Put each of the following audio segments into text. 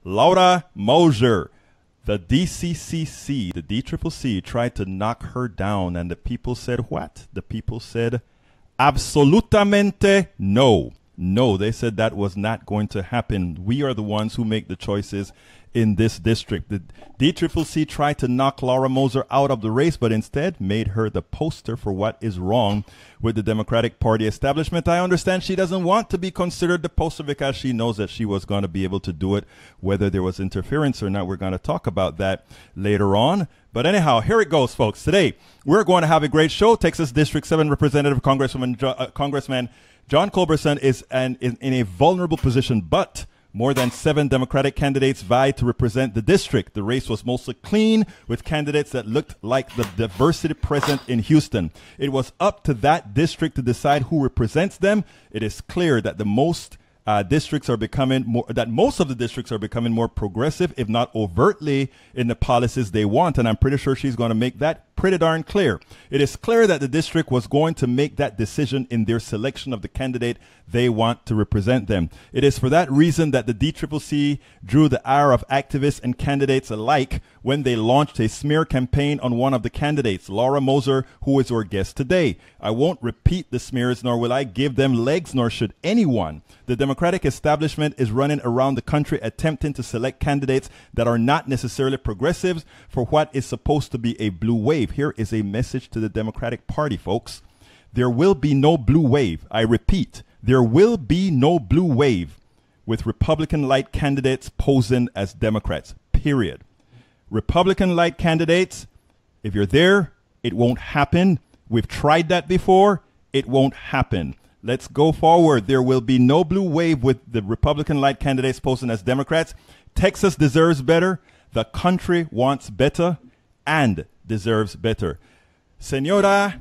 Laura Moser. The DCCC, the DCCC, tried to knock her down, and the people said what? The people said, absolutamente no. No, they said that was not going to happen. We are the ones who make the choices in this district. The DCCC tried to knock Laura Moser out of the race, but instead made her the poster for what is wrong with the Democratic Party establishment. I understand she doesn't want to be considered the poster because she knows that she was going to be able to do it, whether there was interference or not. We're going to talk about that later on. But anyhow, here it goes, folks. Today, we're going to have a great show. Texas District 7 Representative Congressman John Culberson is in a vulnerable position, but more than 7 Democratic candidates vied to represent the district. The race was mostly clean, with candidates that looked like the diversity present in Houston. It was up to that district to decide who represents them. It is clear that most of the districts are becoming more progressive, if not overtly, in the policies they want. And I'm pretty sure she's going to make that pretty darn clear. It is clear that the district was going to make that decision in their selection of the candidate they want to represent them. It is for that reason that the DCCC drew the ire of activists and candidates alike when they launched a smear campaign on one of the candidates, Laura Moser, who is our guest today. I won't repeat the smears, nor will I give them legs, nor should anyone. The Democratic establishment is running around the country attempting to select candidates that are not necessarily progressives for what is supposed to be a blue wave. Here is a message to the Democratic Party, folks. There will be no blue wave. I repeat, there will be no blue wave with Republican-lite candidates posing as Democrats, period. Republican-lite candidates, if you're there, it won't happen. We've tried that before. It won't happen. Let's go forward. There will be no blue wave with the Republican-lite candidates posing as Democrats. Texas deserves better. The country wants better and deserves better. Senora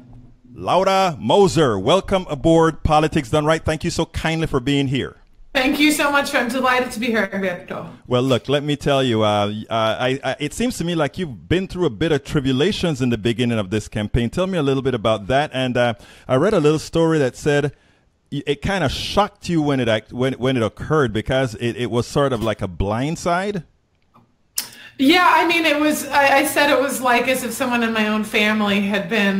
Laura Moser, welcome aboard Politics Done Right. Thank you so kindly for being here. Thank you so much. I'm delighted to be here, Alberto. Well, look, let me tell you, it seems to me like you've been through a bit of tribulations in the beginning of this campaign. Tell me a little bit about that. And I read a little story that said it kind of shocked you when it occurred because it was sort of like a blindside. Yeah, I mean, it was, I said it was like as if someone in my own family had been,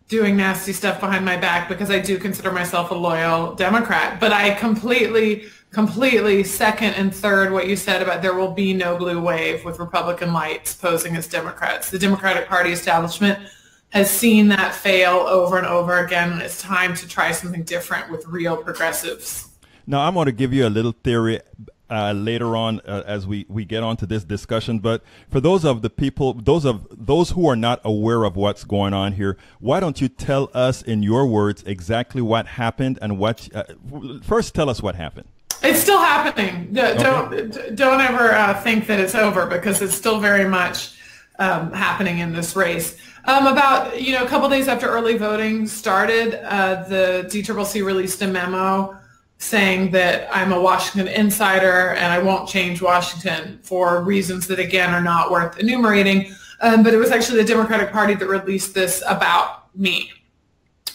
doing nasty stuff behind my back, because I do consider myself a loyal Democrat. But I completely second and third what you said about there will be no blue wave with Republican-lites posing as Democrats. The Democratic Party establishment has seen that fail over and over again. It's time to try something different with real progressives. Now, I'm going to give you a little theory later on as we get on to this discussion. But for those of the people, those who are not aware of what's going on here, why don't you tell us in your words exactly what happened and what, first tell us what happened. It's still happening. Don't ever think that it's over, because it's still very much happening in this race. About a couple days after early voting started, the DCCC released a memo saying that I'm a Washington insider and I won't change Washington for reasons that, again, are not worth enumerating. But it was actually the Democratic Party that released this about me.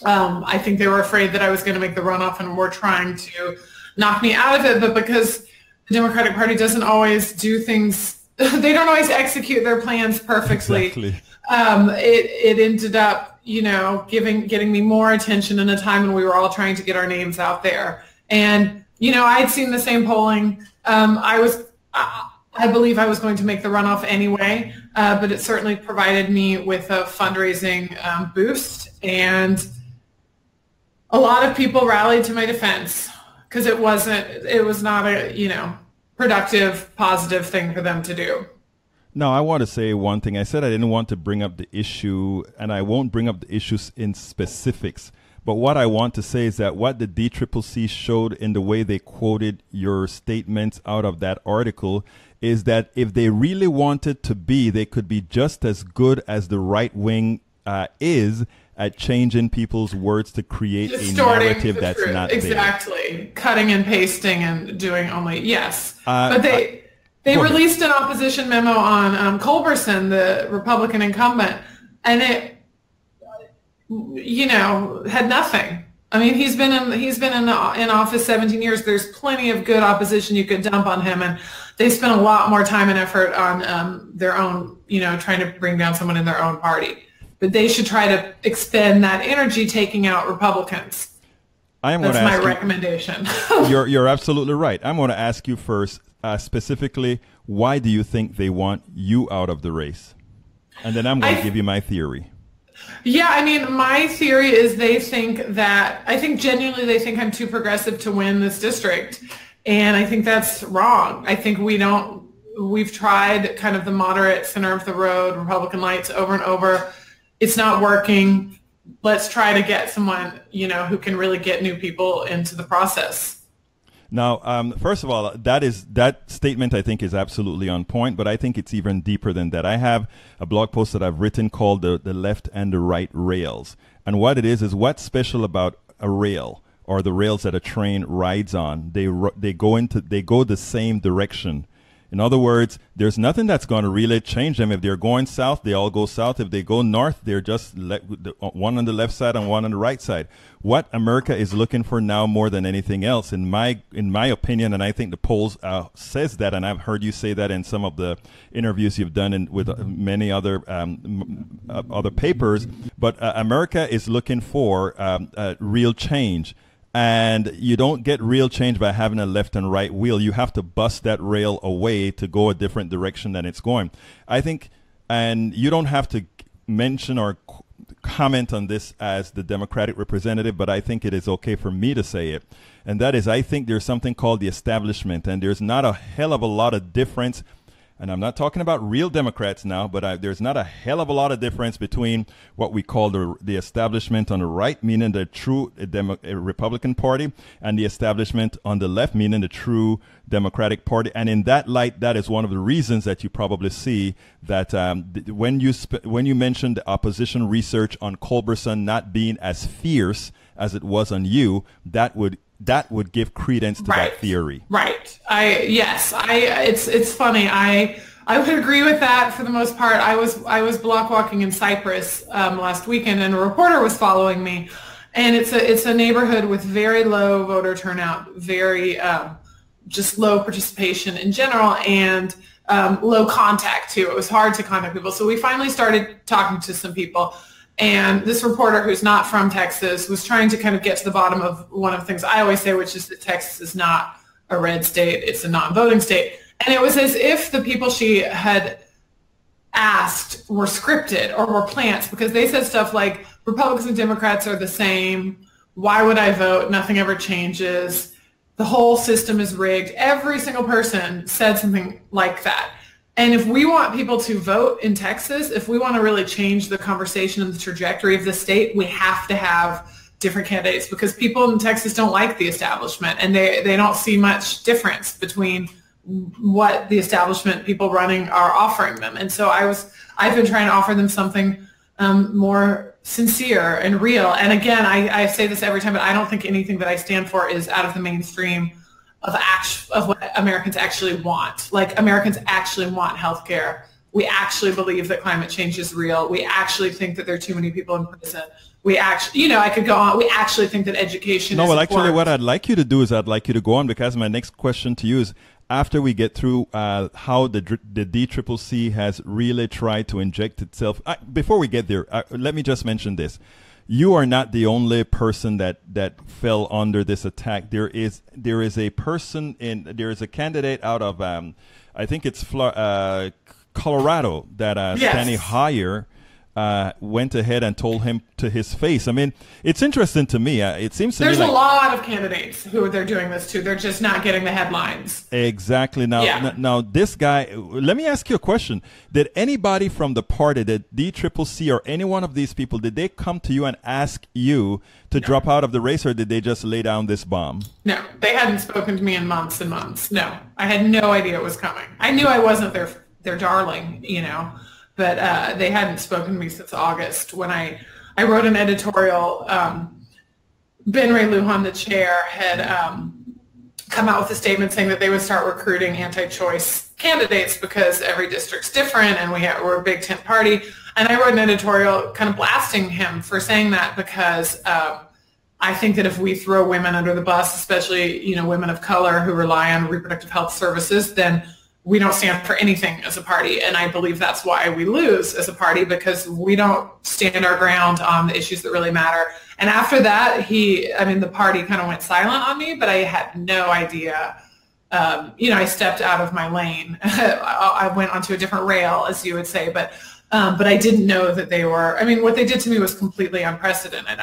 I think they were afraid that I was going to make the runoff and were trying to knock me out of it. But because the Democratic Party doesn't always do things, they don't always execute their plans perfectly. Exactly. It ended up, getting me more attention in a time when we were all trying to get our names out there. And, I had seen the same polling. I believe I was going to make the runoff anyway, but it certainly provided me with a fundraising boost. And a lot of people rallied to my defense, because it was not a, productive, positive thing for them to do. No, I want to say one thing. I said I didn't want to bring up the issue, and I won't bring up the issues in specifics. But what I want to say is that what the DCCC showed in the way they quoted your statements out of that article is that if they really wanted to be, they could be just as good as the right wing is at changing people's words to create a narrative that's not there. Exactly. Cutting and pasting and doing only, yes. But they released an opposition memo on Culberson, the Republican incumbent, and it had nothing. I mean, he's been in office 17 years. There's plenty of good opposition you could dump on him, and they spent a lot more time and effort on their own, trying to bring down someone in their own party. But they should try to expend that energy taking out Republicans. That's my recommendation. You're absolutely right. I'm going to ask you first, specifically, why do you think they want you out of the race? And then I'm going to give you my theory. Yeah, I mean, my theory is I think genuinely they think I'm too progressive to win this district. And I think that's wrong. I think we've tried kind of the moderate center of the road, Republican-lites over and over. It's not working. Let's try to get someone, who can really get new people into the process. Now, first of all, that statement I think is absolutely on point, but I think it's even deeper than that. I have a blog post that I've written called the left and the right rails. And what it is what's special about a rail or the rails that a train rides on. They go the same direction. In other words, there's nothing that's going to really change them. If they're going south, they all go south. If they go north, they're just one on the left side and one on the right side. What America is looking for now more than anything else, in my opinion, and I think the polls says that, and I've heard you say that in some of the interviews you've done with many other papers, but America is looking for real change. And you don't get real change by having a left and right wheel. You have to bust that rail away to go a different direction than it's going. I think, and you don't have to mention or comment on this as the Democratic representative, but I think it is okay for me to say it. And that is, I think there's something called the establishment, and there's not a hell of a lot of difference. And I'm not talking about real Democrats now, but there's not a hell of a lot of difference between what we call the establishment on the right, meaning the true Republican Party, and the establishment on the left, meaning the true Democratic Party. And in that light, that is one of the reasons that you probably see that when you mentioned the opposition research on Culberson not being as fierce as it was on you, that would give credence to that theory. Right. It's funny. I would agree with that for the most part. I was block walking in Cyprus last weekend, and a reporter was following me. And it's a neighborhood with very low voter turnout, very just low participation in general, and low contact too. It was hard to contact people. So we finally started talking to some people. And this reporter, who's not from Texas, was trying to kind of get to the bottom of one of the things I always say, which is that Texas is not a red state. It's a non-voting state. And it was as if the people she had asked were scripted or were plants, because they said stuff like, Republicans and Democrats are the same. Why would I vote? Nothing ever changes. The whole system is rigged. Every single person said something like that. And if we want people to vote in Texas, if we want to really change the conversation and the trajectory of the state, we have to have different candidates, because people in Texas don't like the establishment, and they don't see much difference between what the establishment people running are offering them. And so I've been trying to offer them something more sincere and real. And again, I say this every time, but I don't think anything that I stand for is out of the mainstream of what Americans actually want. Like, Americans actually want health care. We actually believe that climate change is real. We actually think that there are too many people in prison. We actually, I could go on. We actually think that education is important. Actually, what I'd like you to do is I'd like you to go on, because my next question to you is, after we get through how the DCCC has really tried to inject itself, before we get there, let me just mention this. You are not the only person that fell under this attack. There is a candidate out of I think it's Colorado that Steny Hoyer went ahead and told him to his face. I mean, it's interesting to me. It seems to me there's a lot of candidates who they're doing this to. They're just not getting the headlines. Exactly. Now, this guy. Let me ask you a question. Did anybody from the party, the DCCC, or any one of these people, did they come to you and ask you to drop out of the race, or did they just lay down this bomb? No, they hadn't spoken to me in months and months. No, I had no idea it was coming. I knew I wasn't their darling, but they hadn't spoken to me since August, when I wrote an editorial. Ben Ray Lujan, the chair, had come out with a statement saying that they would start recruiting anti-choice candidates because every district's different, and we're a big tent party. And I wrote an editorial kind of blasting him for saying that, because I I think that if we throw women under the bus, especially, women of color who rely on reproductive health services, then we don't stand for anything as a party. And I believe that's why we lose as a party, because we don't stand our ground on the issues that really matter. And after that, the party kind of went silent on me, but I had no idea. I stepped out of my lane. I went onto a different rail, as you would say, but I didn't know that they were, what they did to me was completely unprecedented.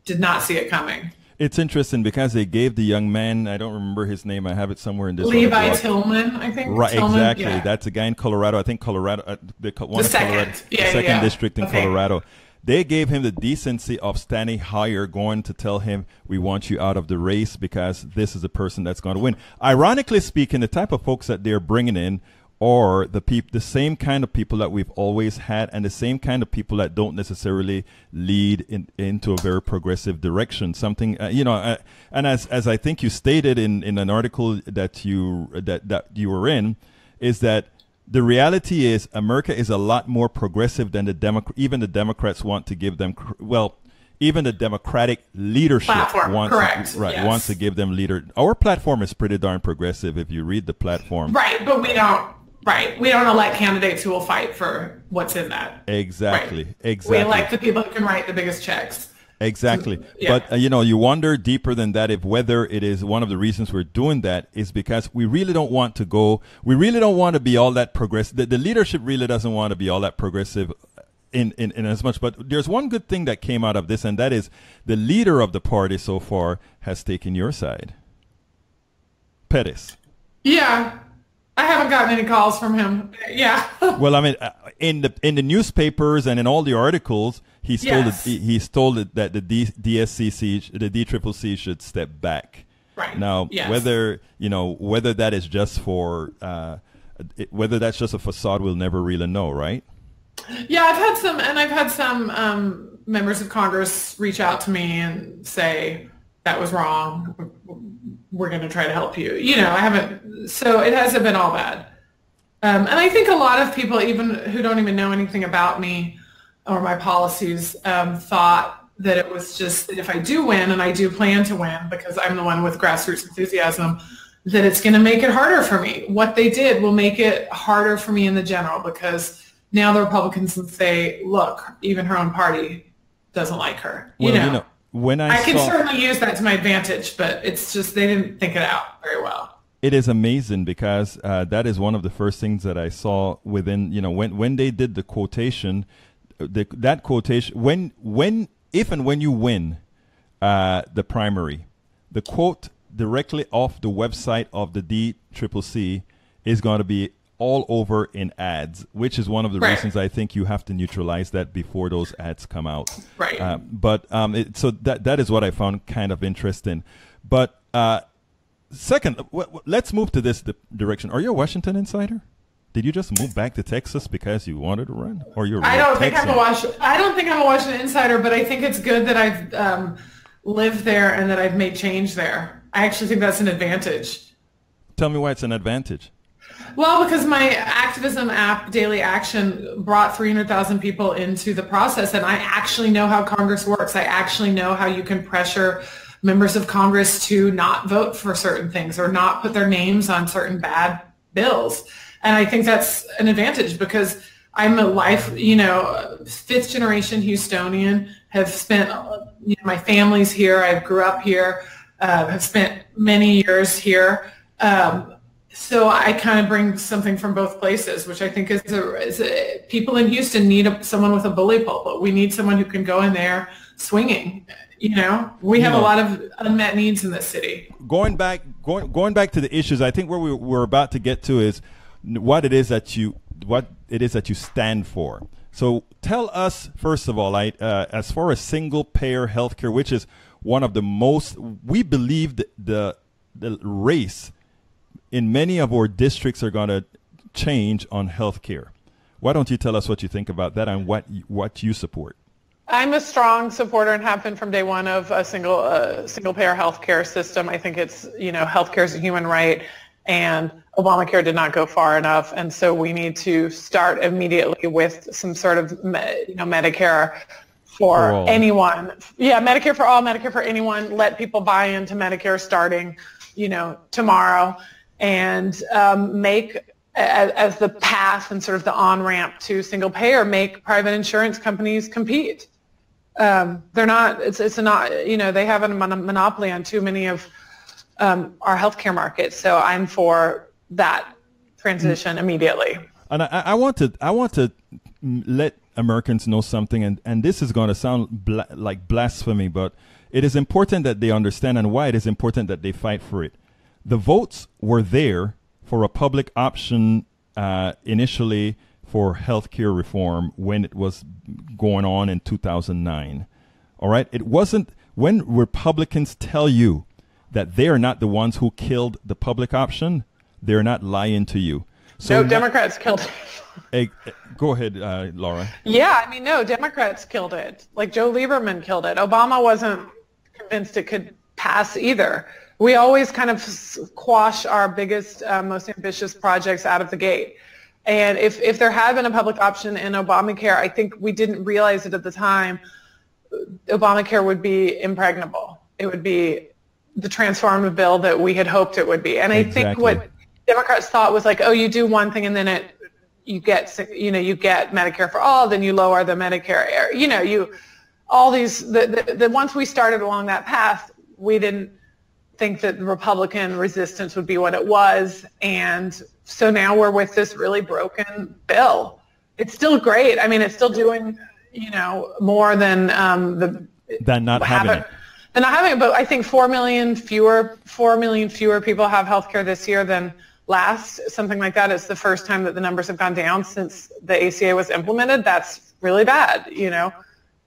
Did not see it coming. It's interesting because they gave the young man, I don't remember his name, I have it somewhere in this. Levi Tillman, I think. Right, Tillman, exactly. Yeah. That's a guy in Colorado. I think Colorado, the second district in Okay. Colorado. They gave him the decency of standing higher, going to tell him, we want you out of the race because this is the person that's going to win. Ironically speaking, the type of folks that they're bringing in are the same kind of people that we've always had, and the same kind of people that don't necessarily lead into a very progressive direction. Something, and as I think you stated in an article that you were in, is that the reality is America is a lot more progressive than even the Democrats want to give them. Even the Democratic leadership wants to give them leader. Our platform is pretty darn progressive if you read the platform. Right, but we don't. Right. We don't elect candidates who will fight for what's in that. Exactly. Right. Exactly. We elect the people who can write the biggest checks. Exactly. Yeah. But, you wonder deeper than that if whether it is one of the reasons we're doing that is because we really don't want to be all that progressive. The leadership really doesn't want to be all that progressive in as much. But there's one good thing that came out of this, and that is the leader of the party so far has taken your side. Pettis. Yeah. I haven't gotten any calls from him. Yeah. Well, in the newspapers and in all the articles, he's told that the DSCC, the DCCC should step back. Right. Now, yes. whether that is just for whether that's just a facade, we'll never really know, right? Yeah, I've had some members of Congress reach out to me and say that was wrong. We're going to try to help you. So it hasn't been all bad. And I think a lot of people, even who don't even know anything about me or my policies, thought that it was just that if I do win, and I do plan to win because I'm the one with grassroots enthusiasm, that it's going to make it harder for me. What they did will make it harder for me in the general, because now the Republicans would say, look, even her own party doesn't like her. When I can certainly use that to my advantage, but it's just they didn't think it out very well. It is amazing because that is one of the first things that I saw within, when they did the quotation, that quotation, if and when you win the primary, the quote directly off the website of the DCCC is going to be all over in ads, which is one of the reasons I think you have to neutralize that before those ads come out. Right. So that is what I found kind of interesting. But second, let's move to this direction. Are you a Washington insider? Did you just move back to Texas because you wanted to run, or you're? I don't think I'm a Washington insider, but I think it's good that I've lived there and that I've made change there. I actually think that's an advantage. Tell me why it's an advantage. Well, because my activism app, Daily Action, brought 300,000 people into the process, and I actually know how Congress works. I actually know how you can pressure members of Congress to not vote for certain things or not put their names on certain bad bills. And I think that's an advantage because I'm a fifth generation Houstonian, have spent, my family's here, I grew up here, have spent many years here. So I kind of bring something from both places, which I think is people in Houston need someone with a bully pulpit. We need someone who can go in there swinging. We have a lot of unmet needs in this city. Going back to the issues, I think where we're about to get to is what it is that you stand for. So tell us, first of all, as far as single-payer healthcare, which is one of the most, we believe the race in many of our districts are going to change on healthcare. Why don't you tell us what you think about that and what you support? I'm a strong supporter and have been from day one of a single-payer healthcare system. I think it's, healthcare is a human right, and Obamacare did not go far enough, and so we need to start immediately with some sort of, Medicare for all. anyone. Yeah, Medicare for all, Medicare for anyone. Let people buy into Medicare starting, tomorrow, and make as the path and sort of the on-ramp to single payer, make private insurance companies compete. They're not. It's not. They have a monopoly on too many of our healthcare markets. So I'm for that transition immediately. And I want to let Americans know something, and this is going to sound like blasphemy, but it is important that they understand, and why it is important that they fight for it. The votes were there for a public option initially for healthcare reform when it was going on in 2009. All right? It wasn't when Republicans tell you that they are not the ones who killed the public option, they're not lying to you. So no, Democrats killed it. Hey, go ahead, Laura. Yeah, no, Democrats killed it. Like Joe Lieberman killed it. Obama wasn't convinced it could pass either. We always kind of quash our biggest, most ambitious projects out of the gate. And if there had been a public option in Obamacare, I think we didn't realize it at the time, Obamacare would be impregnable. It would be the transformative bill that we had hoped it would be. And I think what Democrats thought was like, oh, you do one thing and then you get Medicare for all, then you lower the Medicare, once we started along that path, we didn't think that the Republican resistance would be what it was. And so now we're with this really broken bill. It's still great. I mean, it's still doing, more than than not having it. Than not having it. But I think 4 million fewer people have health care this year than last, something like that. It's the first time that the numbers have gone down since the ACA was implemented. That's really bad,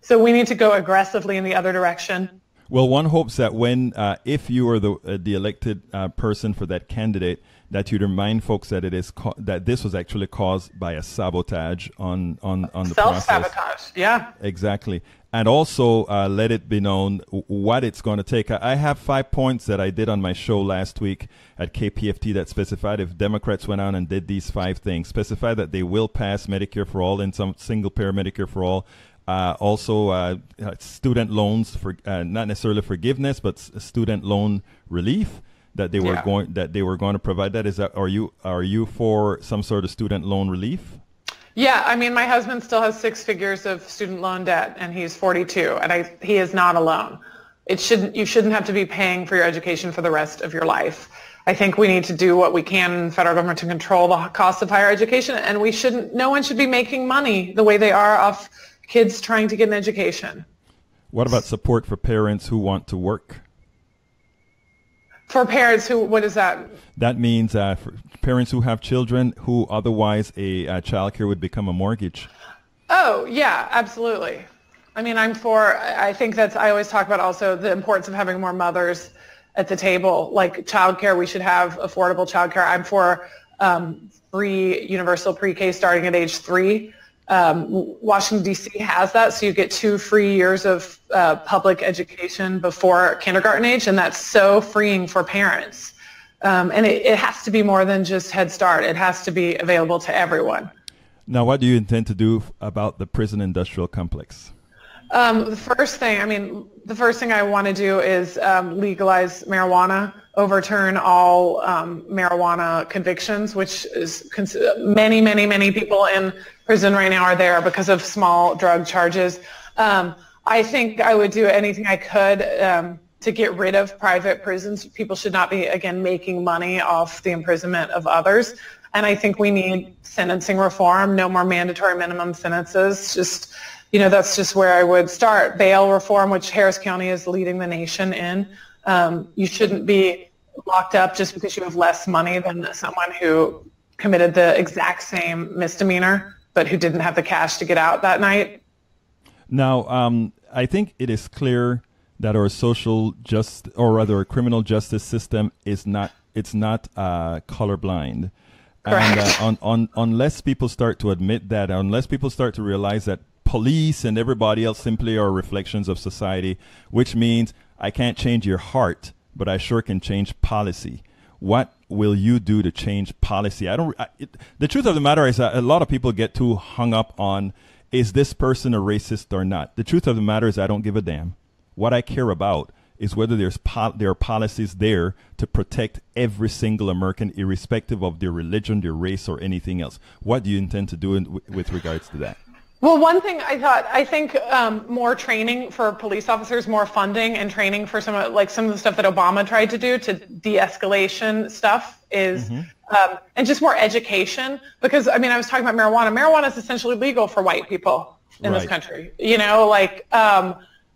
So we need to go aggressively in the other direction. Well, one hopes that if you are the elected person for that candidate, that you'd remind folks that that this was actually caused by a sabotage on the process. Self-sabotage, yeah. Exactly. And also let it be known what it's going to take. I have 5 points that I did on my show last week at KPFT that specified if Democrats went out and did these 5 things, specify that they will pass Medicare for all and some single-payer Medicare for all. Also, student loans for not necessarily forgiveness, but student loan relief that they were going to provide. Are you for some sort of student loan relief? Yeah, I mean, my husband still has 6 figures of student loan debt, and he's 42, and he is not alone. You shouldn't have to be paying for your education for the rest of your life. I think we need to do what we can in the federal government to control the cost of higher education, and no one should be making money the way they are off kids trying to get an education. What about support for parents who want to work? For parents what is that? That means for parents who have children who otherwise a child care would become a mortgage. Oh, yeah, absolutely. I mean, I always talk about also the importance of having more mothers at the table. Like childcare, we should have affordable childcare. I'm for free universal pre-K starting at age 3. Washington, D.C. has that, so you get 2 free years of public education before kindergarten age, and that's so freeing for parents. And it has to be more than just Head Start. It has to be available to everyone. Now, what do you intend to do about the prison industrial complex? The first thing I want to do is legalize marijuana, overturn all marijuana convictions, which is many, many, many people in prison right now are there because of small drug charges. I think I would do anything I could to get rid of private prisons. People should not be, again, making money off the imprisonment of others. And I think we need sentencing reform, no more mandatory minimum sentences. That's just where I would start. Bail reform, which Harris County is leading the nation in. You shouldn't be locked up just because you have less money than someone who committed the exact same misdemeanor, but who didn't have the cash to get out that night. Now, I think it is clear that our our criminal justice system is not colorblind. And unless people start to admit that, unless people start to realize that police and everybody else simply are reflections of society, which means I can't change your heart, but I sure can change policy. What will you do to change policy? The truth of the matter is that a lot of people get too hung up on is this person a racist or not? The truth of the matter is I don't give a damn. What I care about is whether there are policies there to protect every single American, irrespective of their religion, their race, or anything else. What do you intend to do with regards to that? Well, one thing I think more training for police officers, more funding and training for some of the stuff that Obama tried to do to de-escalation stuff is, and just more education. Because, I mean, I was talking about marijuana. Marijuana is essentially legal for white people in this country,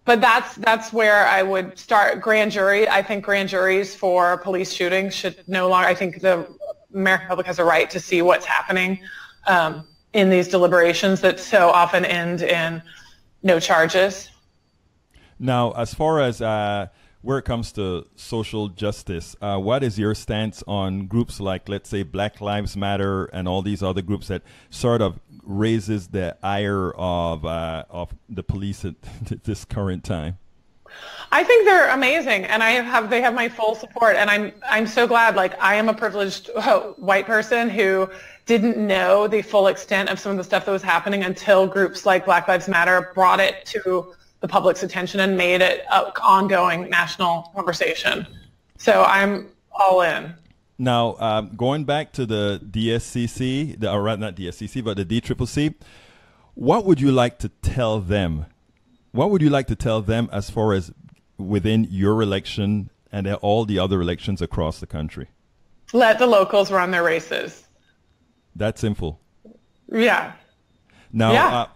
but that's where I would start. Grand jury. I think grand juries for police shootings should no longer. I think the American public has a right to see what's happening in these deliberations that so often end in no charges. Now, as far as where it comes to social justice, what is your stance on groups like, let's say, Black Lives Matter and all these other groups that sort of raises the ire of the police at this current time? I think they're amazing, and they have my full support, and I'm so glad. Like, I am a privileged white person who didn't know the full extent of some of the stuff that was happening until groups like Black Lives Matter brought it to the public's attention and made it an ongoing national conversation. So I'm all in. Now, going back to the DSCC, not DSCC, but the DCCC, what would you like to tell them? What would you like to tell them as far as within your election and all the other elections across the country? Let the locals run their races. That simple. Yeah. Now,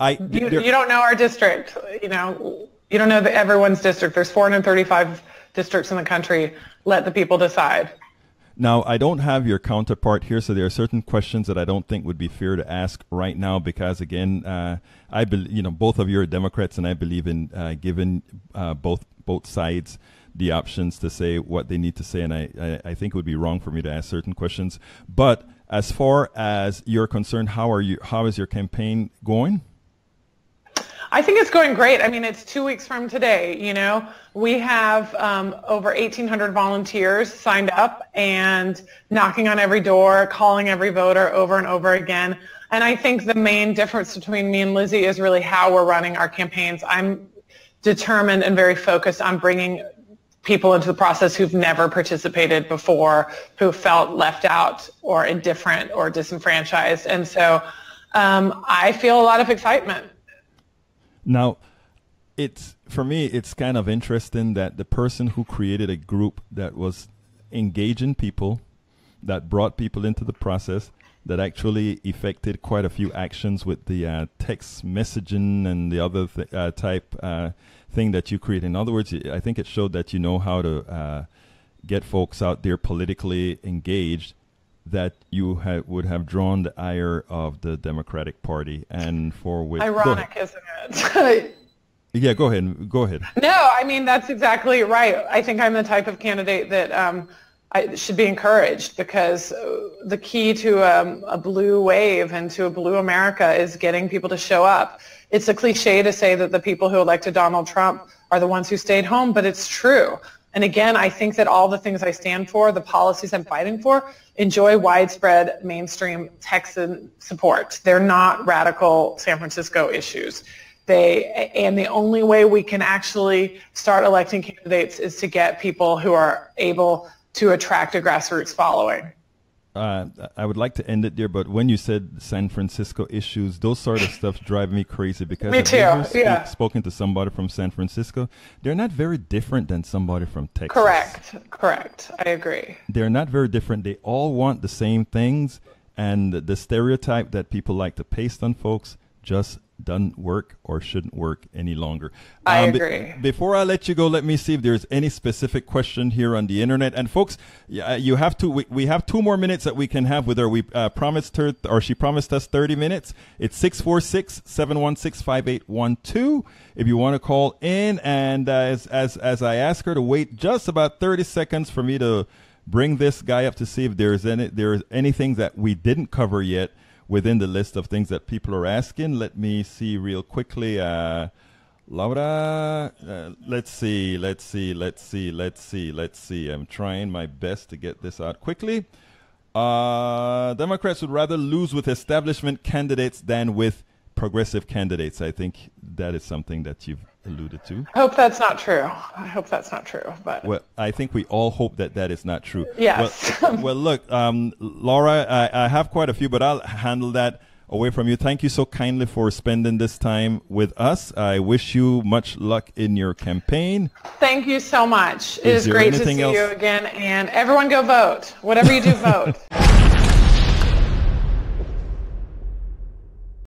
you don't know our district. You don't know everyone's district. There's 435 districts in the country. Let the people decide. Now, I don't have your counterpart here, so there are certain questions that I don't think would be fair to ask right now because, again, I believe, both of you are Democrats, and I believe in giving both sides the options to say what they need to say, and I think it would be wrong for me to ask certain questions. But as far as you're concerned, how is your campaign going? I think it's going great. I mean, it's 2 weeks from today, We have over 1,800 volunteers signed up and knocking on every door, calling every voter over and over again. And I think the main difference between me and Lizzie is really how we're running our campaigns. I'm determined and very focused on bringing people into the process who've never participated before, who felt left out or indifferent or disenfranchised. And so I feel a lot of excitement. Now, for me, it's kind of interesting that the person who created a group that was engaging people, that brought people into the process, that actually effected quite a few actions with the text messaging and the other type thing that you create. In other words, I think it showed that you know how to get folks out there politically engaged, that you would have drawn the ire of the Democratic Party, and for which ironic, isn't it? Yeah, go ahead. No, I mean that's exactly right. I think I'm the type of candidate that I should be encouraged, because the key to a blue wave and to a blue America is getting people to show up. It's a cliche to say that the people who elected Donald Trump are the ones who stayed home, but it's true. And again, I think that all the things I stand for, the policies I'm fighting for, enjoy widespread mainstream Texan support. They're not radical San Francisco issues. And the only way we can actually start electing candidates is to get people who are able to attract a grassroots following. I would like to end it there, but when you said San Francisco issues, those sort of stuff drive me crazy, because me too. I've spoken to somebody from San Francisco. They're not very different than somebody from Texas. Correct. I agree. They're not very different. They all want the same things, and the stereotype that people like to paste on folks just doesn't work or shouldn't work any longer. I agree. Before I let you go, let me see if there's any specific question here on the internet. And folks, you have to. We have 2 more minutes that we can have with her. We promised her, or she promised us 30 minutes. It's 646-716-5812. If you want to call in, and as I ask her to wait just about 30 seconds for me to bring this guy up to see if there's anything that we didn't cover yet within the list of things that people are asking. Let me see real quickly. Laura, let's see. I'm trying my best to get this out quickly. Democrats would rather lose with establishment candidates than with progressive candidates. I think that is something that you've alluded to. I hope that's not true. I hope that's not true. But well, I think we all hope that that is not true. Yes. Well, look, Laura, I have quite a few, but I'll handle that away from you. Thank you so kindly for spending this time with us. I wish you much luck in your campaign. Thank you so much. It is great to see you again. And everyone go vote. Whatever you do, vote.